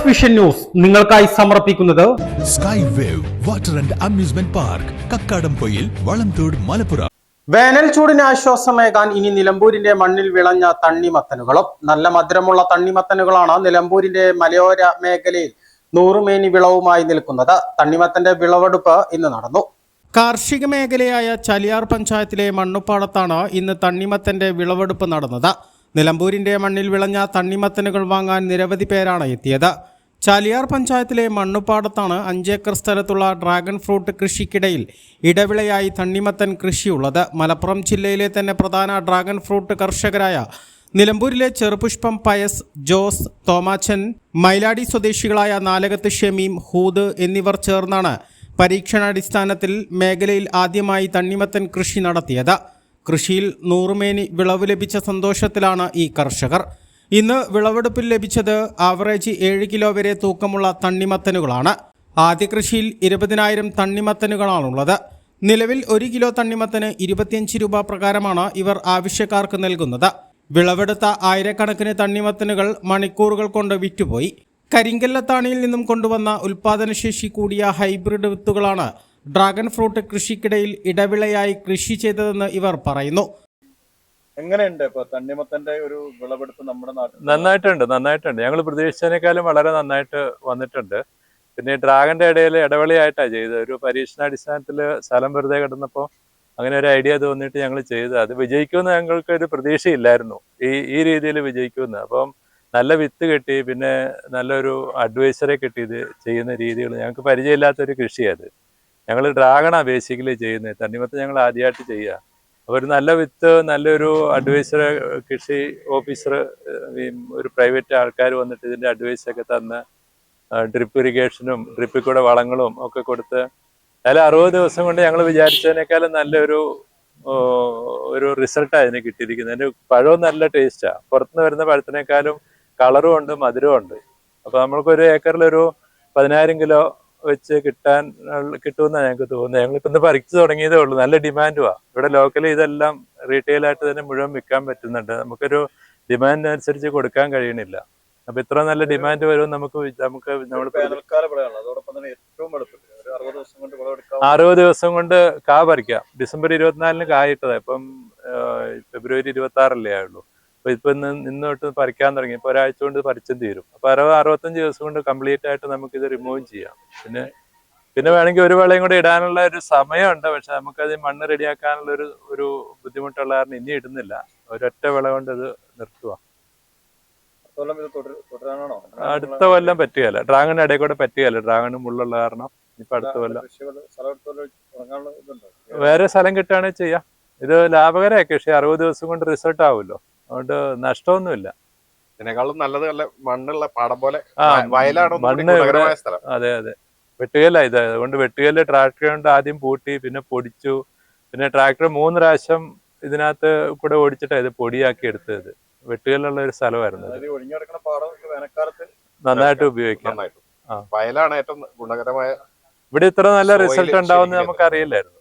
Vision news നിങ്ങൾക്കായി സമർപ്പിക്കുന്നത് sky wave water and amusement park Kakkadampoyil Valamthode Malappuram. വേനൽ ചൂടിന് ആശ്വാസമേകാൻ ഇനി നിലമ്പൂരിന്റെ മണ്ണിൽ വിളഞ്ഞ തണ്ണിമത്തനുകളും. നല്ല മധുരമുള്ള തണ്ണിമത്തനുകളാണ് നിലമ്പൂരിന്റെ മലയോര മേഖലയിൽ നൂറുമേനി വിളവുമായി നിൽക്കുന്നത്. തണ്ണിമത്തന്റെ വിളവെടുപ്പ് ഇന്ന് നടന്നു. കാർഷിക മേഖലയായ ചാലിയാർ പഞ്ചായത്തിലെ മണ്ണുപ്പാടത്താണ് ഇന്ന് തണ്ണിമത്തന്റെ വിളവെടുപ്പ് നടന്നത്. നിലമ്പൂരിന്റെ മണ്ണിൽ വിളഞ്ഞ തണ്ണിമത്തനുകൾ വാങ്ങാൻ നിരവധി പേരാണ് എത്തിയത്. ചാലിയാർ പഞ്ചായത്തിലെ മണ്ണുപ്പാടത്താണ് 5 ഏക്കർ സ്ഥലത്തുള്ള ഡ്രാഗൺ ഫ്രൂട്ട് കൃഷിക്കിടയിൽ ഇടവിളയായി തണ്ണിമത്തൻ കൃഷിയുള്ളത്. മലപ്പുറം ജില്ലയിലെ തന്നെ പ്രധാന ഡ്രാഗൺ ഫ്രൂട്ട് കർഷകരായ നിലമ്പൂരിലെ ചെറുപുഷ്പം പയസ്, ജോസ്, തോമാച്ചൻ, മൈലാടി സ്വദേശികളായ നാലകത്ത് ഷമീം, ഹൂദ് എന്നിവർ ചേർന്നാണ് പരീക്ഷണാടിസ്ഥാനത്തിൽ മേഖലയിൽ ആദ്യമായി തണ്ണിമത്തൻ കൃഷി നടത്തിയത്. കൃഷിയിൽ നൂറുമേനി വിളവ് ലഭിച്ച സന്തോഷത്തിലാണ് ഈ കർഷകർ. ഇന്ന് വിളവെടുപ്പിൽ ലഭിച്ചത് ആവറേജ് 7 കിലോ വരെ തൂക്കമുള്ള തണ്ണിമത്തനുകളാണ്. ആദ്യ കൃഷിയിൽ 20,000 തണ്ണിമത്തനുകളാണുള്ളത്. നിലവിൽ 1 കിലോ തണ്ണിമത്തന് 25 രൂപ പ്രകാരമാണ് ഇവർ ആവശ്യക്കാർക്ക് നൽകുന്നത്. വിളവെടുത്ത ആയിരക്കണക്കിന് തണ്ണിമത്തനുകൾ മണിക്കൂറുകൾ കൊണ്ട് വിറ്റുപോയി. കരിങ്കല്ലത്താണിയിൽ നിന്നും കൊണ്ടുവന്ന ഉൽപാദനശേഷി കൂടിയ ഹൈബ്രിഡ് വിത്തുകളാണ് ഡ്രാഗൺ ഫ്രൂട്ട് കൃഷിക്കിടയിൽ ഇടവിളയായി കൃഷി ചെയ്തതെന്ന് ഇവർ പറയുന്നു. എങ്ങനെയുണ്ട് ഇപ്പൊ തണ്ണിമത്തന്റെ ഒരു വിളവെടുപ്പ് നമ്മുടെ നാട്ടിൽ? നന്നായിട്ടുണ്ട്. ഞങ്ങൾ പ്രതീക്ഷിച്ചതിനേക്കാളും വളരെ നന്നായിട്ട് വന്നിട്ടുണ്ട്. പിന്നെ ഡ്രാഗന്റെ ഇടയിൽ ഇടവിളയായിട്ടാണ് ചെയ്തത്. ഒരു പരീക്ഷണാടിസ്ഥാനത്തിൽ സ്ഥലം വെറുതെ കിടന്നപ്പോൾ അങ്ങനെ ഒരു ഐഡിയ തോന്നിയിട്ട് ഞങ്ങൾ ചെയ്തത്. അത് വിജയിക്കുമെന്ന് ഞങ്ങൾക്ക് ഒരു പ്രതീക്ഷയില്ലായിരുന്നു, ഈ രീതിയിൽ വിജയിക്കുമെന്ന്. അപ്പം നല്ല വിത്ത് കിട്ടി, പിന്നെ നല്ലൊരു അഡ്വൈസറെ കിട്ടി. ഇത് ചെയ്യുന്ന രീതികൾ ഞങ്ങൾക്ക് പരിചയമില്ലാത്തൊരു കൃഷിയത്. ഞങ്ങൾ ഡ്രാഗണാണ് ബേസിക്കലി ചെയ്യുന്നത്. തണ്ണിമത്തൻ ഞങ്ങൾ ആദ്യമായിട്ട് ചെയ്യുക. അപ്പോൾ ഒരു നല്ല വിത്ത്, നല്ലൊരു അഡ്വൈസർ, കൃഷി ഓഫീസർ, ഒരു പ്രൈവറ്റ് ആൾക്കാർ വന്നിട്ട് ഇതിൻ്റെ അഡ്വൈസൊക്കെ തന്ന് ഡ്രിപ്പ് ഇറിഗേഷനും ഡ്രിപ്പിൽ കൂടെ വളങ്ങളും ഒക്കെ കൊടുത്ത് അതിൽ 60 ദിവസം കൊണ്ട് ഞങ്ങൾ വിചാരിച്ചതിനേക്കാളും നല്ലൊരു റിസൾട്ടാണ് അതിന് കിട്ടിയിരിക്കുന്നത്. അതിൻ്റെ പഴവും നല്ല ടേസ്റ്റാണ്. പുറത്തുനിന്ന് വരുന്ന പഴത്തിനേക്കാളും കളറും ഉണ്ട്, മധുരവും ഉണ്ട്. അപ്പോൾ നമ്മൾക്കൊരു ഏക്കറിലൊരു 10,000 കിലോ വെച്ച് കിട്ടുമെന്നാണ് ഞങ്ങൾക്ക് തോന്നുന്നത്. ഞങ്ങളിപ്പോൾ ഇന്ന് പറിച്ചു തുടങ്ങിയതേ ഉള്ളൂ. നല്ല ഡിമാൻഡുമാണ് ഇവിടെ. ലോക്കലി ഇതെല്ലാം റീറ്റെയിലായിട്ട് തന്നെ മുഴുവൻ വിൽക്കാൻ പറ്റുന്നുണ്ട്. നമുക്കൊരു ഡിമാൻഡിനനുസരിച്ച് കൊടുക്കാൻ കഴിയണില്ല. അപ്പൊ ഇത്ര നല്ല ഡിമാൻഡ് വരും. നമുക്ക് 60 ദിവസം കൊണ്ട് കാ പറിക്കാം. ഡിസംബർ 24-ന് കായിട്ടതാണ്. ഇപ്പം ഫെബ്രുവരി 26-അല്ലേ ആയുള്ളൂ. അപ്പൊ ഇപ്പൊ ഇന്ന് തൊട്ട് പറിക്കാൻ തുടങ്ങി. ഇപ്പൊ ഒരാഴ്ച കൊണ്ട് പറിച്ചും തീരും. അപ്പൊ 65 ദിവസം കൊണ്ട് കംപ്ലീറ്റ് ആയിട്ട് നമുക്ക് ഇത് റിമൂവ് ചെയ്യാം. പിന്നെ വേണമെങ്കിൽ ഒരു വിളയും കൂടെ ഇടാനുള്ള ഒരു സമയമുണ്ട്. പക്ഷെ നമുക്കത് മണ്ണ് റെഡിയാക്കാനുള്ള ഒരു ബുദ്ധിമുട്ടുള്ള കാരണം ഇനി ഇടുന്നില്ല. ഒരൊറ്റ വിള കൊണ്ട് ഇത് നിർത്തുക. അടുത്ത കൊല്ലം പറ്റുകയല്ല. ഡ്രാഗൺ ഇടയിൽ കൂടെ പറ്റുകയല്ല. ഡ്രാഗണ് മുള്ളുള്ള കാരണം ഇപ്പൊ അടുത്ത കൊല്ലം വേറെ സ്ഥലം കിട്ടുകയാണെങ്കിൽ ചെയ്യാം. ഇത് ലാഭകരമായ കൃഷി. 60 ദിവസം കൊണ്ട് റിസൾട്ട് ആവുമല്ലോ. അതുകൊണ്ട് നഷ്ടമൊന്നുമില്ല. ഇതിനേക്കാളും നല്ലത് മണ്ണുള്ള പാടം പോലെ വയലാണ്. അതെ. വെട്ടുകല്ല ഇത്. അതുകൊണ്ട് വെട്ടുകല്ല് ട്രാക്ടർ കൊണ്ട് ആദ്യം പൂട്ടി, പിന്നെ പൊടിച്ചു. പിന്നെ ട്രാക്ടർ 3 പ്രാവശ്യം ഇതിനകത്ത് കൂടെ ഓടിച്ചിട്ടാണ് ഇത് പൊടിയാക്കി എടുത്തത്. വെട്ടുകല്ലുള്ള ഒരു സ്ഥലമായിരുന്നു. നന്നായിട്ട് ഉപയോഗിക്കാം. വയലാണ് ഏറ്റവും ഗുണകരമായ. ഇവിടെ ഇത്ര നല്ല റിസൾട്ട് ഉണ്ടാവുമെന്ന് നമുക്ക് അറിയില്ലായിരുന്നു.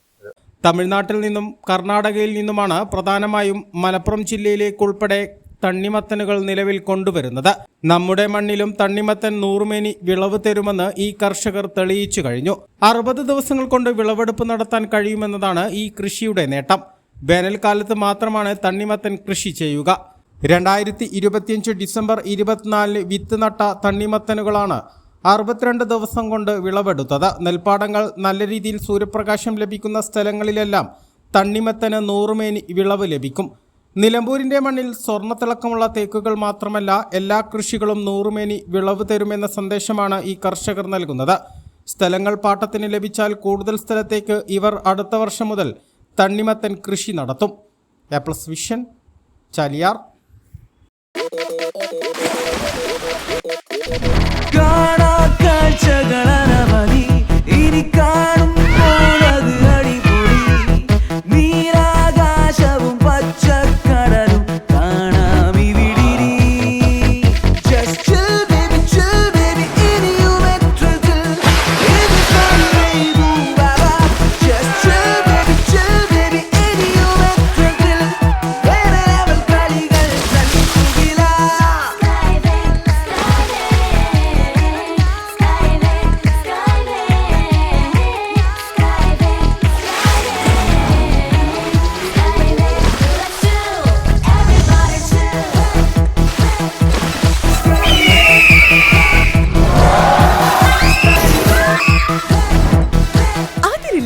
തമിഴ്നാട്ടിൽ നിന്നും കർണാടകയിൽ നിന്നുമാണ് പ്രധാനമായും മലപ്പുറം ജില്ലയിലേക്കുൾപ്പെടെ തണ്ണിമത്തനുകൾ നിലവിൽ കൊണ്ടുവരുന്നത്. നമ്മുടെ മണ്ണിലും തണ്ണിമത്തൻ നൂറുമേനി വിളവ് തരുമെന്ന് ഈ കർഷകർ തെളിയിച്ചു കഴിഞ്ഞു. 60 ദിവസങ്ങൾ കൊണ്ട് വിളവെടുപ്പ് നടത്താൻ കഴിയുമെന്നതാണ് ഈ കൃഷിയുടെ നേട്ടം. വേനൽക്കാലത്ത് മാത്രമാണ് തണ്ണിമത്തൻ കൃഷി ചെയ്യുക. 2025 ഡിസംബർ 24-ന് വിത്ത് നട്ട തണ്ണിമത്തനുകളാണ് 62 ദിവസം കൊണ്ട് വിളവെടുത്തത്. നെൽപ്പാടങ്ങൾ നല്ല രീതിയിൽ സൂര്യപ്രകാശം ലഭിക്കുന്ന സ്ഥലങ്ങളിലെല്ലാം തണ്ണിമത്തന് നൂറുമേനി വിളവ് ലഭിക്കും. നിലമ്പൂരിന്റെ മണ്ണിൽ സ്വർണ്ണത്തിളക്കമുള്ള തേക്കുകൾ മാത്രമല്ല, എല്ലാ കൃഷികളും നൂറുമേനി വിളവ് തരുമെന്ന സന്ദേശമാണ് ഈ കർഷകർ നൽകുന്നത്. സ്ഥലങ്ങൾ പാട്ടത്തിന് ലഭിച്ചാൽ കൂടുതൽ സ്ഥലത്തേക്ക് ഇവർ അടുത്ത വർഷം മുതൽ തണ്ണിമത്തൻ കൃഷി നടത്തും. വിഷൻ, ചാലിയാർ.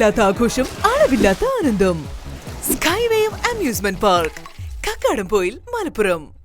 അളവില്ലാത്ത ആഘോഷം, അളവില്ലാത്ത ആനന്ദം. Skywave amusement park, Kakkadampoyil, Malappuram.